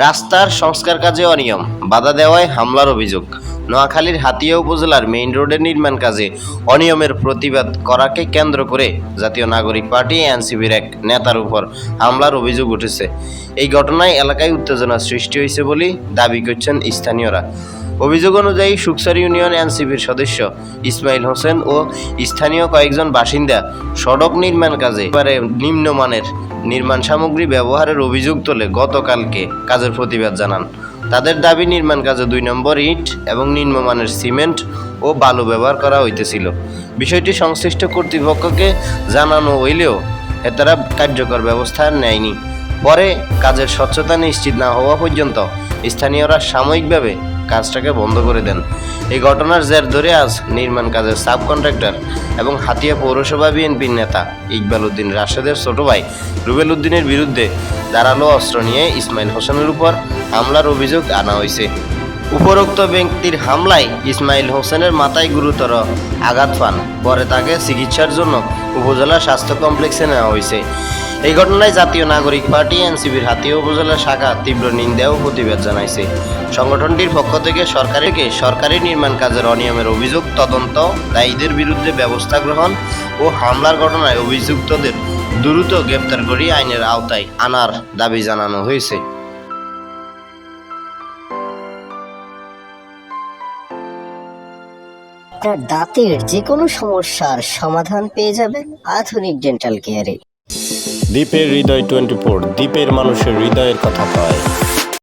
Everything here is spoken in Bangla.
রাস্তার সংস্কার কাজে অনিয়ম, বাধা দেওয়ায় হামলার অভিযোগ। নোয়াখালীর হাতিয়া উপজেলার মেইন রোডের নির্মাণ কাজে অনিয়মের প্রতিবাদ করাকে কেন্দ্র করে জাতীয় নাগরিক পার্টি এনসিপির এক নেতার উপর হামলার অভিযোগ উঠেছে। এই ঘটনায় এলাকায় উত্তেজনা সৃষ্টি হয়েছে বলে দাবি করছেন স্থানীয়রা। অভিযোগ অনুযায়ী সুকসার ইউনিয়ন এনসিপির সদস্য ইসমাইল হোসেন ও স্থানীয় কয়েকজন বাসিন্দা সড়ক নির্মাণ কাজে এবারে নিম্নমানের নির্মাণ সামগ্রী ব্যবহারের অভিযোগ তোলে গতকালকে কাজের প্রতিবাদ জানান। তাদের দাবি, নির্মাণ কাজে 2 নম্বর ইট এবং নিম্নমানের সিমেন্ট ও বালু ব্যবহার করা হইতেছিল। বিষয়টি সংশ্লিষ্ট কর্তৃপক্ষকে জানানো হইলেও তারা কার্যকর ব্যবস্থা নেয়নি। পরে কাজের স্বচ্ছতা নিশ্চিত না হওয়া পর্যন্ত স্থানীয়রা সাময়িকভাবে কাজটাকে বন্ধ করে দেন। এই ঘটনার জের ধরে আজ নির্মাণ কাজের সাব কন্ট্রাক্টর এবং হাতিয়া পৌরসভা বিএনপির নেতা ইকবাল উদ্দিন রাশেদের ছোট ভাই রুবেল উদ্দিনের বিরুদ্ধে ধারালো অস্ত্র নিয়ে ইসমাইল হোসেনের উপর হামলার অভিযোগ আনা হয়েছে। উপরোক্ত ব্যক্তির হামলায় ইসমাইল হোসেনের মাথায় গুরুতর আঘাত পান। পরে তাকে চিকিৎসার জন্য উপজেলা স্বাস্থ্য কমপ্লেক্সে নেওয়া হয়েছে। এই ঘটনায় জাতীয় নাগরিক পার্টি এনসিপির হাতিয়া উপজেলা শাখা তীব্র নিন্দা ও প্রতিবাদ জানাইছে। সংগঠনটির পক্ষ থেকে সরকারি নির্মাণ কাজের অনিয়মের অভিযোগ তদন্ত, দায়ীদের বিরুদ্ধে ব্যবস্থা গ্রহণ ও হামলার ঘটনায় অভিযুক্তদের দ্রুত গ্রেপ্তার করে আইনের আওতায় আনার দাবি জানানো হয়েছে। আপনার দাঁতের যে কোনো সমস্যার সমাধান পেয়ে যাবেন আধুনিক ডেন্টাল কেয়ারে। দ্বীপের হৃদয় 24, দ্বীপের মানুষের হৃদয়ের কথা কয়।